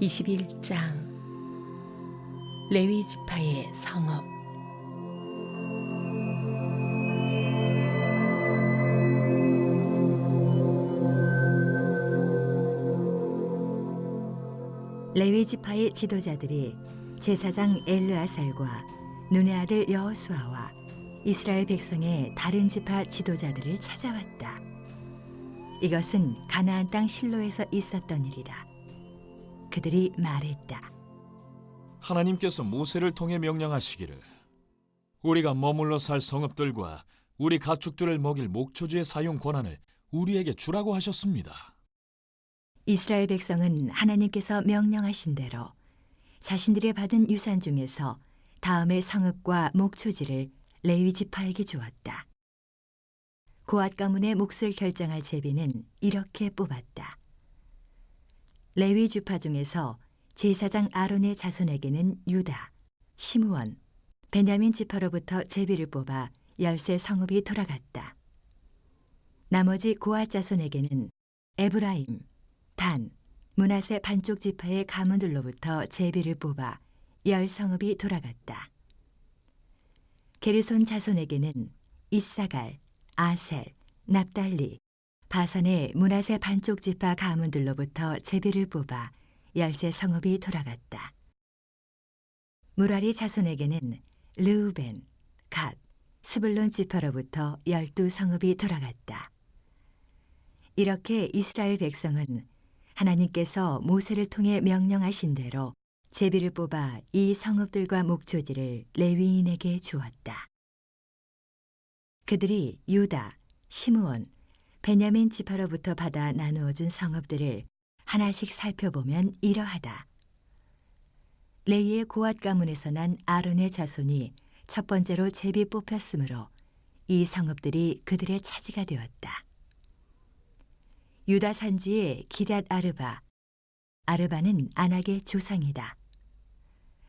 21장 레위 지파의 성읍. 레위 지파의 지도자들이 제사장 엘르아살과 눈의 아들 여호수아와 이스라엘 백성의 다른 지파 지도자들을 찾아왔다. 이것은 가나안 땅 실로에서 있었던 일이다. 그들이 말했다. 하나님께서 모세를 통해 명령하시기를 우리가 머물러 살 성읍들과 우리 가축들을 먹일 목초지의 사용 권한을 우리에게 주라고 하셨습니다. 이스라엘 백성은 하나님께서 명령하신 대로 자신들이 받은 유산 중에서 다음의 성읍과 목초지를 레위 지파에게 주었다. 고앗 가문의 몫을 결정할 제비는 이렇게 뽑았다. 레위 지파 중에서 제사장 아론의 자손에게는 유다, 시므온, 베냐민 지파로부터 제비를 뽑아 10세 성읍이 돌아갔다. 나머지 고앗 자손에게는 에브라임, 단, 므낫세 반쪽 지파의 가문들로부터 제비를 뽑아 10성읍이 돌아갔다. 게르손 자손에게는 이사갈, 아셀, 납달리, 바산의 므낫세 반쪽 지파 가문들로부터 제비를 뽑아 10세 성읍이 돌아갔다. 무라리 자손에게는 르우벤, 갓, 스불론 지파로부터 12성읍이 돌아갔다. 이렇게 이스라엘 백성은 하나님께서 모세를 통해 명령하신 대로 제비를 뽑아 이 성읍들과 목초지를 레위인에게 주었다. 그들이 유다, 시므온, 베냐민 지파로부터 받아 나누어준 성읍들을 하나씩 살펴보면 이러하다. 레위의 고앗 가문에서 난 아론의 자손이 첫 번째로 제비 뽑혔으므로 이 성읍들이 그들의 차지가 되었다. 유다 산지의 기럇 아르바, 아르바는 아낙의 조상이다.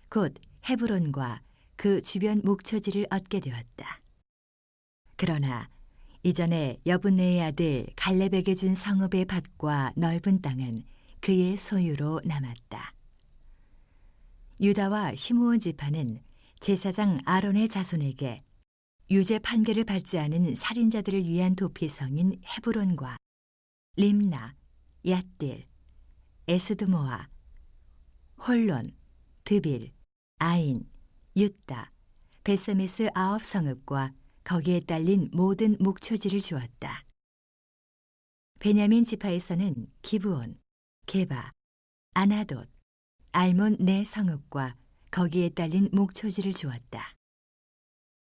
곧 헤브론과 그 주변 목초지를 얻게 되었다. 그러나 이전에 여분네의 아들 갈렙에게 준 성읍의 밭과 넓은 땅은 그의 소유로 남았다. 유다와 시므온 지파는 제사장 아론의 자손에게 유죄 판결을 받지 않은 살인자들을 위한 도피성인 헤브론과 림나, 얏딜, 에스드모아, 홀론, 드빌, 아인, 윳다, 베세메스 9성읍과 거기에 딸린 모든 목초지를 주었다. 베냐민 지파에서는 기브온, 게바, 아나돗, 알몬 4성읍과 거기에 딸린 목초지를 주었다.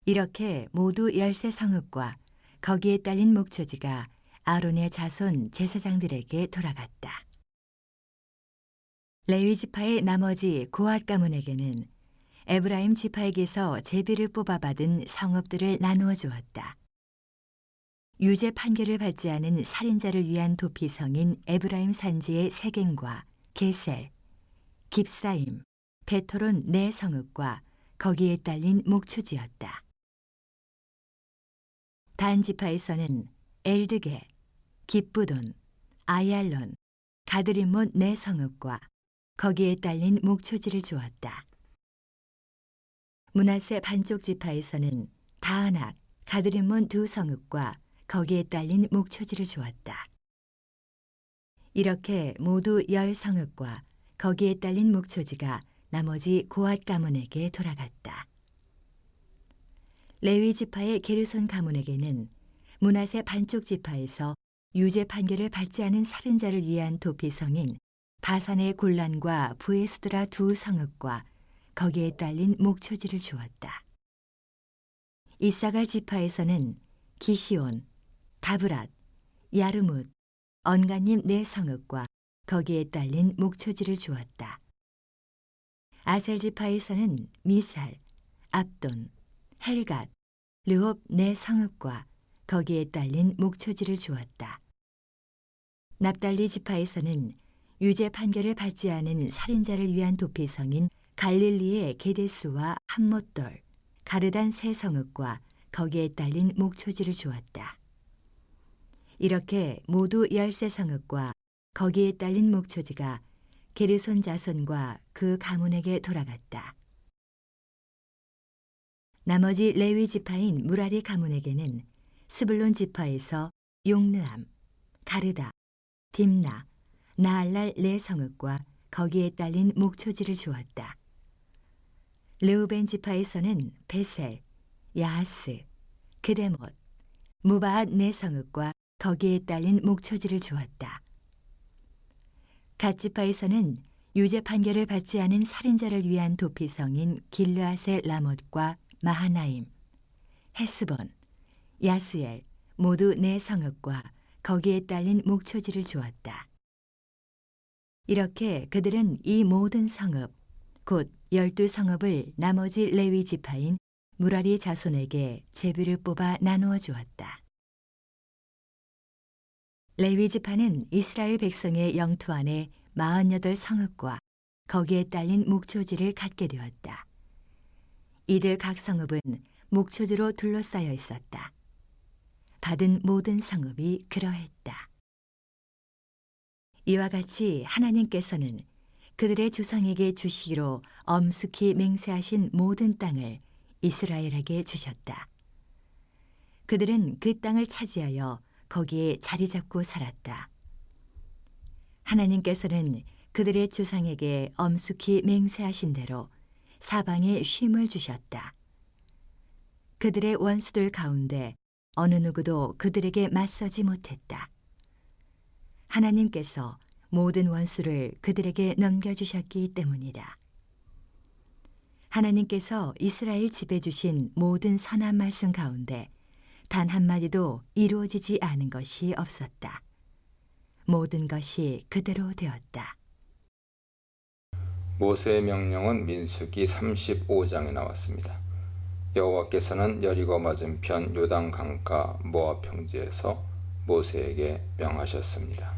이렇게 모두 10세 성읍과 거기에 딸린 목초지가 아론의 자손 제사장들에게 돌아갔다. 레위 지파의 나머지 고앗 가문에게는 에브라임 지파에게서 제비를 뽑아받은 성읍들을 나누어 주었다. 유죄 판결을 받지 않은 살인자를 위한 도피성인 에브라임 산지의 세겜과 게셀, 깁사임, 베토론 4성읍과 거기에 딸린 목초지였다. 단 지파에서는 엘드게, 깁부돈, 아얄론, 가드림몬 4성읍과 거기에 딸린 목초지를 주었다. 므낫세 반쪽 지파에서는 다하낙, 가드림몬 2성읍과 거기에 딸린 목초지를 주었다. 이렇게 모두 10성읍과 거기에 딸린 목초지가 나머지 고앗 가문에게 돌아갔다. 레위 지파의 게르손 가문에게는 므낫세 반쪽 지파에서 유죄 판결을 받지 않은 살인자를 위한 도피성인 바산의 골란과 부에스드라 2성읍과 거기에 딸린 목초지를 주었다. 이사갈 지파에서는 기시온, 다브랏, 야르뭇, 언가님 4성읍과 거기에 딸린 목초지를 주었다. 아셀 지파에서는 미살, 압돈, 헬갓, 르홉 4성읍과 거기에 딸린 목초지를 주었다. 납달리 지파에서는 유죄 판결을 받지 않은 살인자를 위한 도피성인 갈릴리의 게데스와 함못돌, 가르단 3성읍과 거기에 딸린 목초지를 주었다. 이렇게 모두 10세 성읍과 거기에 딸린 목초지가 게르손 자손과 그 가문에게 돌아갔다. 나머지 레위 지파인 무라리 가문에게는 스불론 지파에서 용르암, 가르다, 딥나, 나알랄 네 성읍과 거기에 딸린 목초지를 주었다. 르우벤 지파에서는 베셀, 야하스, 그데못, 무바앗 네 성읍과 거기에 딸린 목초지를 주었다. 갓 지파에서는 유죄 판결을 받지 않은 살인자를 위한 도피성인 길르앗의 라못과 마하나임, 헤스본, 야스엘 모두 네 성읍과 거기에 딸린 목초지를 주었다. 이렇게 그들은 이 모든 성읍, 곧 12성읍을 나머지 레위 지파인 무라리 자손에게 제비를 뽑아 나누어 주었다. 레위 지파는 이스라엘 백성의 영토 안에 48성읍과 거기에 딸린 목초지를 갖게 되었다. 이들 각 성읍은 목초지로 둘러싸여 있었다. 받은 모든 성읍이 그러했다. 이와 같이 하나님께서는 그들의 조상에게 주시기로 엄숙히 맹세하신 모든 땅을 이스라엘에게 주셨다. 그들은 그 땅을 차지하여 거기에 자리 잡고 살았다. 하나님께서는 그들의 조상에게 엄숙히 맹세하신 대로 사방에 쉼을 주셨다. 그들의 원수들 가운데 어느 누구도 그들에게 맞서지 못했다. 하나님께서 모든 원수를 그들에게 넘겨주셨기 때문이다. 하나님께서 이스라엘 집에 주신 모든 선한 말씀 가운데 단 한마디도 이루어지지 않은 것이 없었다. 모든 것이 그대로 되었다. 모세의 명령은 민수기 35장에 나왔습니다. 여호와께서는 여리고 맞은편 요단 강가 모압 평지에서 모세에게 명하셨습니다.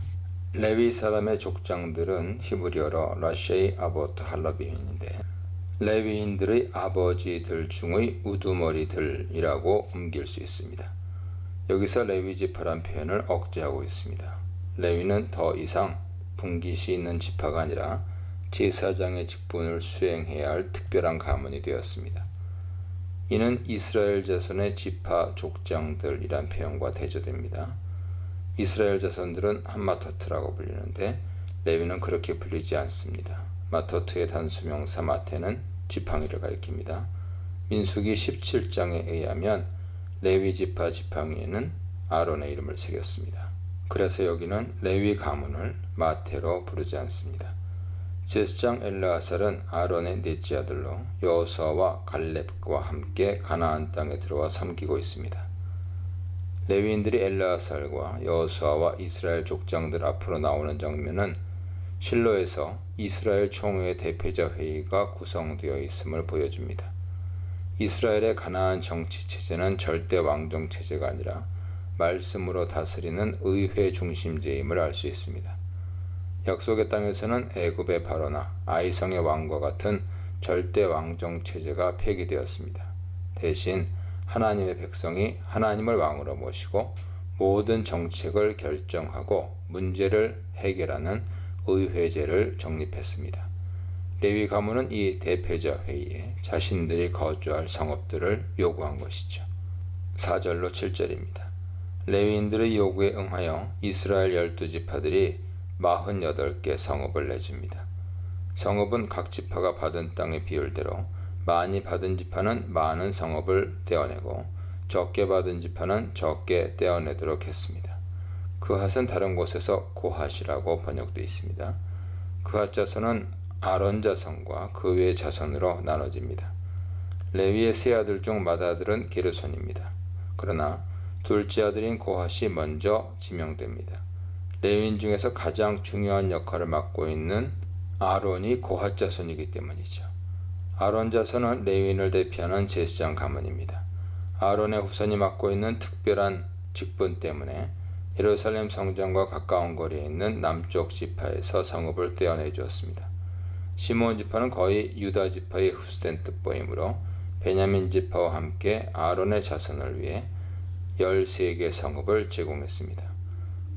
레위 사람의 족장들은 히브리어로 라쉐이 아보트 할라비인인데 레위인들의 아버지들 중의 우두머리들이라고 옮길 수 있습니다. 여기서 레위 지파란 표현을 억제하고 있습니다. 레위는 더 이상 분깃이 있는 지파가 아니라 제사장의 직분을 수행해야 할 특별한 가문이 되었습니다. 이는 이스라엘 자손의 지파 족장들이란 표현과 대조됩니다. 이스라엘 자손들은 한마터트라고 불리는데 레위는 그렇게 불리지 않습니다. 마터트의 단수명사 마테는 지팡이를 가리킵니다. 민수기 17장에 의하면 레위 지파 지팡이에는 아론의 이름을 새겼습니다. 그래서 여기는 레위 가문을 마테로 부르지 않습니다. 제사장 엘르아살은 아론의 넷째 아들로 여호수아와 갈렙과 함께 가나안 땅에 들어와 섬기고 있습니다. 레위인들이 엘르아살과 여호수아와 이스라엘 족장들 앞으로 나오는 장면은 실로에서 이스라엘 총회의 대표자 회의가 구성되어 있음을 보여줍니다. 이스라엘의 가나안 정치 체제는 절대 왕정 체제가 아니라 말씀으로 다스리는 의회 중심제임을 알 수 있습니다. 약속의 땅에서는 애굽의 바로나 아이성의 왕과 같은 절대 왕정 체제가 폐기되었습니다. 대신 하나님의 백성이 하나님을 왕으로 모시고 모든 정책을 결정하고 문제를 해결하는 의회제를 정립했습니다. 레위 가문은 이 대표자 회의에 자신들이 거주할 성읍들을 요구한 것이죠. 4절로 7절입니다. 레위인들의 요구에 응하여 이스라엘 12지파들이 48개 성읍을 내줍니다. 성읍은 각 지파가 받은 땅의 비율대로 많이 받은 지파는 많은 성읍을 떼어내고 적게 받은 지파는 적게 떼어내도록 했습니다. 그핫은 다른 곳에서 고핫이라고 번역되어 있습니다. 그핫 자손은 아론 자손과 그 외의 자손으로 나눠집니다. 레위의 세 아들 중 맏아들은 게르손입니다. 그러나 둘째 아들인 고핫이 먼저 지명됩니다. 레위인 중에서 가장 중요한 역할을 맡고 있는 아론이 고핫 자손이기 때문이죠. 아론 자손은 레위인을 대표하는 제사장 가문입니다. 아론의 후손이 맡고 있는 특별한 직분 때문에 예루살렘 성전과 가까운 거리에 있는 남쪽 지파에서 성읍을 떼어내 주었습니다. 시몬 지파는 거의 유다 지파의 흡수된 뜻보이므로 베냐민 지파와 함께 아론의 자손을 위해 13개 성읍을 제공했습니다.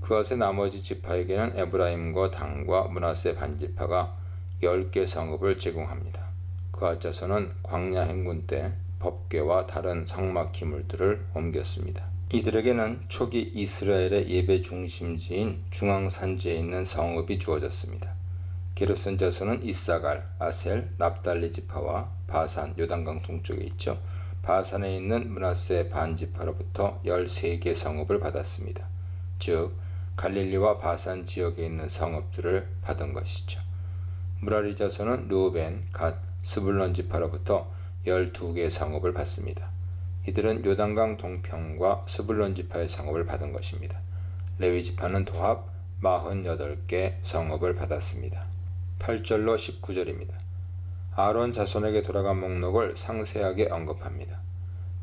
그 그앗의 나머지 지파에게는 에브라임과 단과 므낫세 반지파가 10개 성읍을 제공합니다. 그앗 자손은 광야 행군 때 법궤와 다른 성막 기물들을 옮겼습니다. 이들에게는 초기 이스라엘의 예배 중심지인 중앙산지에 있는 성읍이 주어졌습니다. 게르손 자손은 이사갈, 아셀, 납달리 지파와 바산, 요단강 동쪽에 있죠. 바산에 있는 므낫세 반지파로부터 13개 성읍을 받았습니다. 즉 갈릴리와 바산 지역에 있는 성읍들을 받은 것이죠. 무라리 자손은 르우벤, 갓, 스불론 지파로부터 12개 성읍을 받습니다. 이들은 요단강 동편과 스불론 지파의 성읍을 받은 것입니다. 레위 지파는 도합 48개 성읍을 받았습니다. 8절로 19절입니다. 아론 자손에게 돌아간 목록을 상세하게 언급합니다.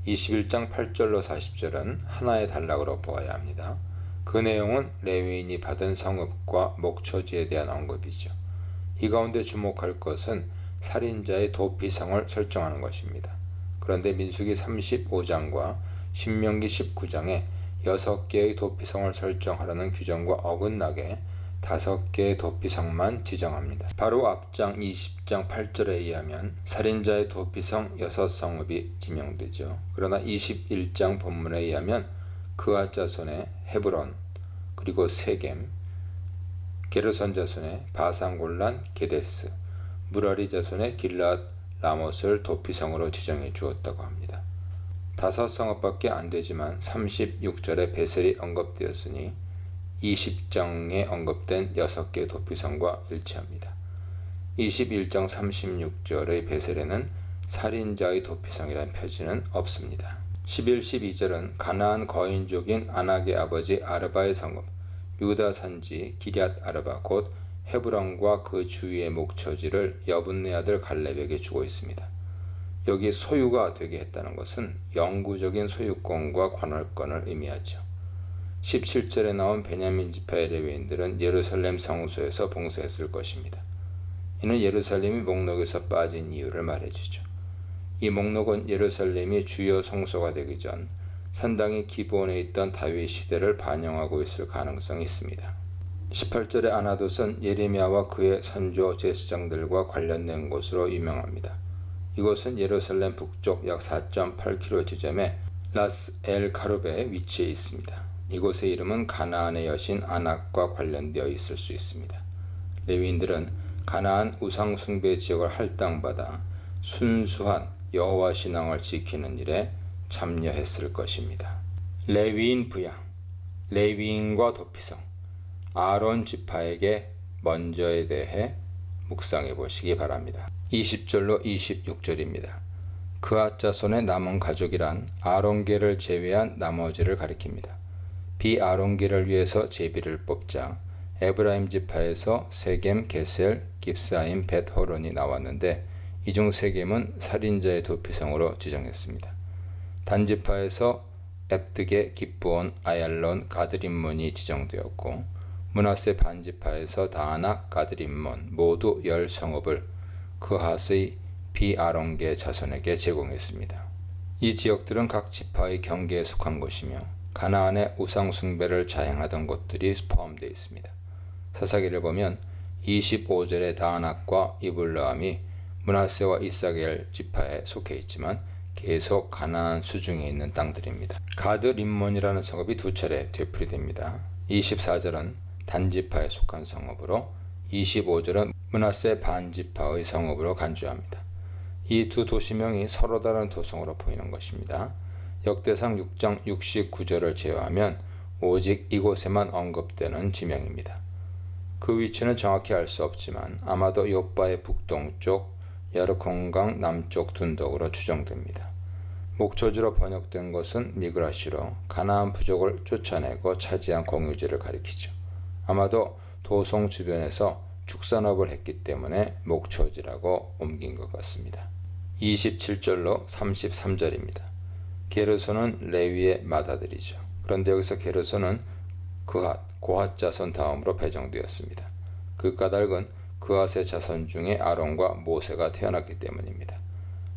21장 8절로 40절은 하나의 단락으로 보아야 합니다. 그 내용은 레위인이 받은 성읍과 목초지에 대한 언급이죠. 이 가운데 주목할 것은 살인자의 도피성을 설정하는 것입니다. 그런데 민수기 35장과 신명기 19장에 6개의 도피성을 설정하라는 규정과 어긋나게 5개의 도피성만 지정합니다. 바로 앞장 20장 8절에 의하면 살인자의 도피성 6성읍이 지명되죠. 그러나 21장 본문에 의하면 그앗 자손의 헤브론, 그리고 세겜, 게르손 자손의 바산 골란 게데스, 무라리 자손의 길랏 라못을 도피성으로 지정해 주었다고 합니다. 5성읍밖에 안 되지만 36절에 베셀이 언급되었으니 20장에 언급된 6개 도피성과 일치합니다. 21장 36절의 베셀에는 살인자의 도피성이라는 표지는 없습니다. 11, 12절은 가나안 거인족인 아낙의 아버지 아르바의 성읍, 유다 산지 기럇 아르바 곧 헤브론과 그 주위의 목초지를 여분네 아들 갈렙에게 주고 있습니다. 여기 소유가 되게 했다는 것은 영구적인 소유권과 관할권을 의미하죠. 17절에 나온 베냐민 지파의 레위인들은 예루살렘 성소에서 봉사했을 것입니다. 이는 예루살렘이 목록에서 빠진 이유를 말해주죠. 이 목록은 예루살렘이 주요 성소가 되기 전 상당히 기본에 있던 다윗 시대를 반영하고 있을 가능성이 있습니다. 18절의 아나돗은 예레미야와 그의 선조 제사장들과 관련된 곳으로 유명합니다. 이곳은 예루살렘 북쪽 약 4.8km 지점에 라스 엘 카룹에 위치해 있습니다. 이곳의 이름은 가나안의 여신 아낙과 관련되어 있을 수 있습니다. 레위인들은 가나안 우상 숭배 지역을 할당받아 순수한 여호와 신앙을 지키는 일에 참여했을 것입니다. 레위인 부양, 레위인과 도피성, 아론 지파에게 먼저에 대해 묵상해 보시기 바랍니다. 20절로 26절입니다. 그앗 자손의 남은 가족이란 아론계를 제외한 나머지를 가리킵니다. 비아론계를 위해서 제비를 뽑자 에브라임 지파에서 세겜, 게셀, 깁사임, 벳호론이 나왔는데 이 중 세겜은 살인자의 도피성으로 지정했습니다. 단 지파에서 앱드게, 기브온, 아얄론, 가드림몬이 지정되었고 므낫세 반지파에서 다아낙, 가드림몬 모두 10성읍을 그핫의 비아론계 자손에게 제공했습니다. 이 지역들은 각 지파의 경계에 속한 곳이며 가나안의 우상 숭배를 자행하던 곳들이 포함되어 있습니다. 사사기를 보면 25절의 다아낙과 이블라함이 므낫세와 이사겔 지파에 속해 있지만 계속 가나안 수중에 있는 땅들입니다. 가드 림몬이라는 성읍이 2차례 되풀이됩니다. 24절은 단지파에 속한 성읍으로 25절은 므낫세 반지파의 성읍으로 간주합니다. 이 두 도시명이 서로 다른 도성으로 보이는 것입니다. 역대상 6장 69절을 제외하면 오직 이곳에만 언급되는 지명입니다. 그 위치는 정확히 알 수 없지만 아마도 요바의 북동쪽 야르콘강 남쪽 둔덕으로 추정됩니다. 목초지로 번역된 것은 미그라시로 가나안 부족을 쫓아내고 차지한 공유지를 가리키죠. 아마도 도성 주변에서 축산업을 했기 때문에 목초지라고 옮긴 것 같습니다. 27절로 33절입니다. 게르손은 레위의 맏아들이죠. 그런데 여기서 게르손은 그핫, 고핫 자손 다음으로 배정되었습니다. 그 까닭은 그핫의 자손 중에 아론과 모세가 태어났기 때문입니다.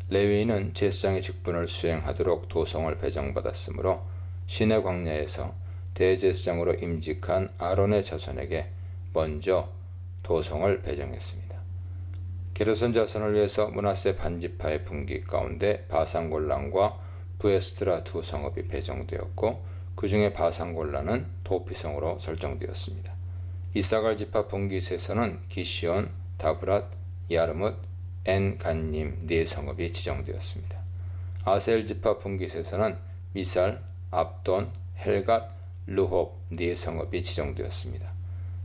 레위인은 제사장의 직분을 수행하도록 도성을 배정받았으므로 시내 광야에서 대제사장으로 임직한 아론의 자손에게 먼저 도성을 배정했습니다. 게르손 자손을 위해서 므낫세 반지파의 분기 가운데 바산골란과 부에스트라 두 성읍이 배정되었고 그 중에 바산골란은 도피성으로 설정되었습니다. 이사갈 지파 분기세에서는 기시온, 다브랏, 야르뭇, 엔간님 네 성읍이 지정되었습니다. 아셀 지파 분기세에서는 미살, 압돈, 헬갓, 르홉 네 성읍이 지정되었습니다.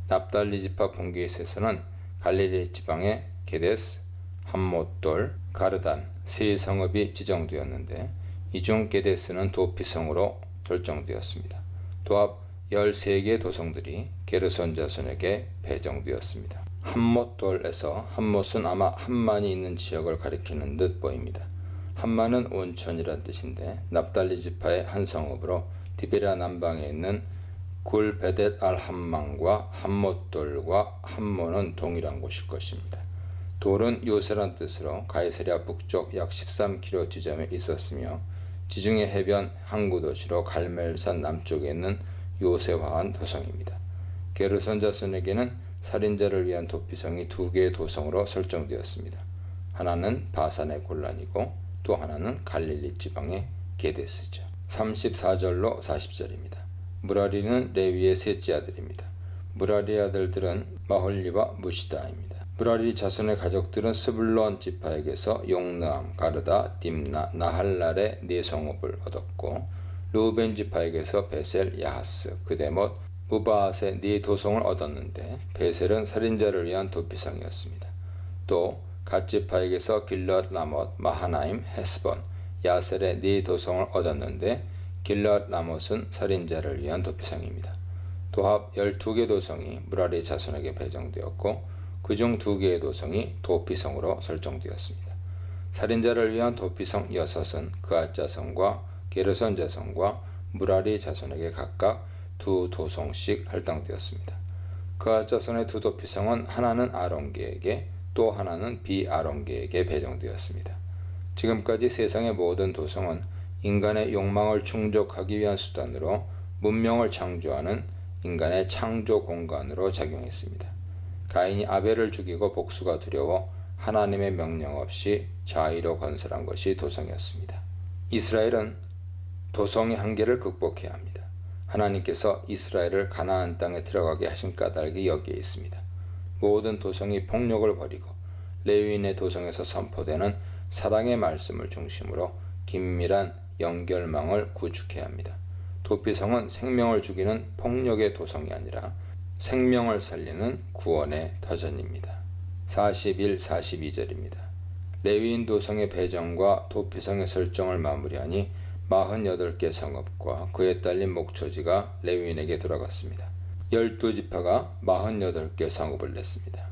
납달리 지파 분기세에서는 갈릴리 지방의 게데스, 함못돌, 가르단 세 성읍이 지정되었는데 이 중 게데스는 도피성으로 설정되었습니다. 도합 13개의 도성들이 게르손 자손에게 배정되었습니다. 함못돌에서 함못은 아마 함만이 있는 지역을 가리키는 듯 보입니다. 함만은 온천이란 뜻인데 납달리 지파의 한 성읍으로 디베라 남방에 있는 굴베댓 알 함만과 함못돌과 함몬은 동일한 곳일 것입니다. 돌은 요새란 뜻으로 가이사랴 북쪽 약 13km 지점에 있었으며 지중해 해변 항구 도시로 갈멜산 남쪽에 있는 요새화한 도성입니다. 게르손 자손에게는 살인자를 위한 도피성이 두 개의 도성으로 설정되었습니다. 하나는 바산의 골란이고 또 하나는 갈릴리 지방의 게데스죠. 34절로 40절입니다. 무라리는 레위의 셋째 아들입니다. 무라리 아들들은 마홀리와 무시다입니다. 무라리 자손의 가족들은 스불론 지파에게서 용느암, 가르다, 딥나, 나할랄의 네 성읍을 얻었고 르우벤 지파에게서 베셀, 야하스, 그데못, 무바앗의 네 도성을 얻었는데 베셀은 살인자를 위한 도피성이었습니다. 또 갓 지파에게서 길랏 라못, 마하나임, 헤스본, 야셀의 네 도성을 얻었는데 길랏 라못은 살인자를 위한 도피성입니다. 도합 12개 도성이 무라리 자손에게 배정되었고 그중 2개의 도성이 도피성으로 설정되었습니다. 살인자를 위한 도피성 6은 그앗 자손과 게르손 자손과 무라리 자손에게 각각 2 도성씩 할당되었습니다. 그앗 자손의 2 도피성은 하나는 아론계에게 또 하나는 비아론계에게 배정되었습니다. 지금까지 세상의 모든 도성은 인간의 욕망을 충족하기 위한 수단으로 문명을 창조하는 인간의 창조 공간으로 작용했습니다. 가인이 아벨을 죽이고 복수가 두려워 하나님의 명령 없이 자의로 건설한 것이 도성이었습니다. 이스라엘은 도성의 한계를 극복해야 합니다. 하나님께서 이스라엘을 가나안 땅에 들어가게 하신 까닭이 여기에 있습니다. 모든 도성이 폭력을 버리고 레위인의 도성에서 선포되는 사랑의 말씀을 중심으로 긴밀한 연결망을 구축해야 합니다. 도피성은 생명을 죽이는 폭력의 도성이 아니라 생명을 살리는 구원의 터전입니다. 41, 42절입니다. 레위인 도성의 배정과 도피성의 설정을 마무리하니 48개 성읍과 그에 딸린 목초지가 레위인에게 돌아갔습니다. 12지파가 48개 성읍을 냈습니다.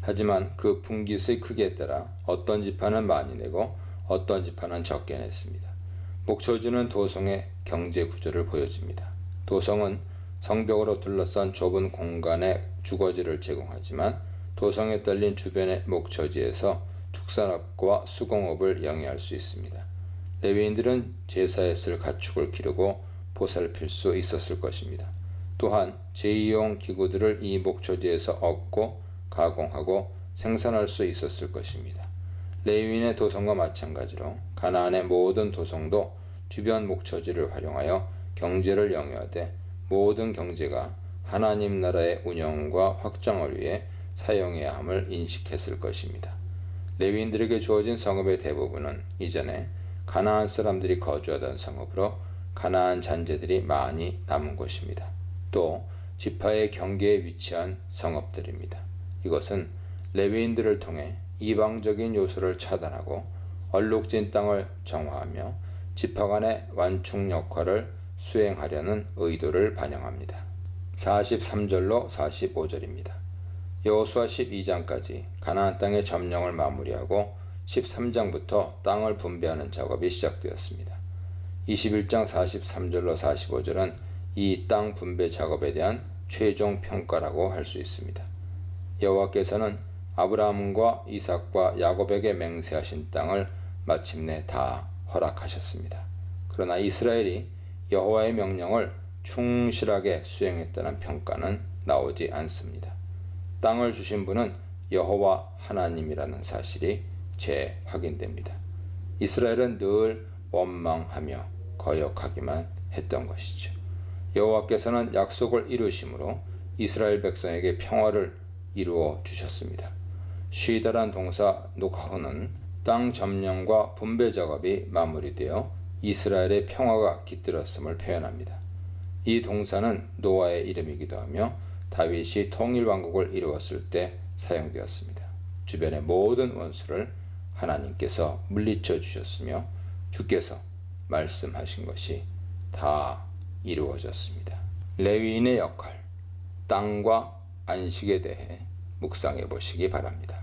하지만 그 분깃의 크기에 따라 어떤 지파는 많이 내고 어떤 지파는 적게 냈습니다. 목초지는 도성의 경제 구조를 보여줍니다. 도성은 성벽으로 둘러싼 좁은 공간에 주거지를 제공하지만 도성에 딸린 주변의 목초지에서 축산업과 수공업을 영위할 수 있습니다. 레위인들은 제사에 쓸 가축을 기르고 보살필 수 있었을 것입니다. 또한 제2용 기구들을 이 목초지에서 얻고 가공하고 생산할 수 있었을 것입니다. 레위인의 도성과 마찬가지로 가나안의 모든 도성도 주변 목초지를 활용하여 경제를 영위하되 모든 경제가 하나님 나라의 운영과 확장을 위해 사용해야 함을 인식했을 것입니다. 레위인들에게 주어진 성읍의 대부분은 이전에 가나안 사람들이 거주하던 성읍으로 가나안 잔재들이 많이 남은 곳입니다. 또 지파의 경계에 위치한 성읍들입니다. 이것은 레위인들을 통해 이방적인 요소를 차단하고 얼룩진 땅을 정화하며 지파 간의 완충 역할을 수행하려는 의도를 반영합니다. 43절로 45절입니다. 여호수아 12장까지 가나안 땅의 점령을 마무리하고 13장부터 땅을 분배하는 작업이 시작되었습니다. 21장 43절로 45절은 이 땅 분배 작업에 대한 최종 평가라고 할 수 있습니다. 여호와께서는 아브라함과 이삭과 야곱에게 맹세하신 땅을 마침내 다 허락하셨습니다. 그러나 이스라엘이 여호와의 명령을 충실하게 수행했다는 평가는 나오지 않습니다. 땅을 주신 분은 여호와 하나님이라는 사실이 재확인됩니다. 이스라엘은 늘 원망하며 거역하기만 했던 것이죠. 여호와께서는 약속을 이루심으로 이스라엘 백성에게 평화를 이루어 주셨습니다. 쉬다란 동사 노카후는 땅 점령과 분배 작업이 마무리되어 이스라엘의 평화가 깃들었음을 표현합니다. 이 동사는 노아의 이름이기도 하며 다윗이 통일왕국을 이루었을 때 사용되었습니다. 주변의 모든 원수를 하나님께서 물리쳐 주셨으며 주께서 말씀하신 것이 다 이루어졌습니다. 레위인의 역할, 땅과 안식에 대해 묵상해 보시기 바랍니다.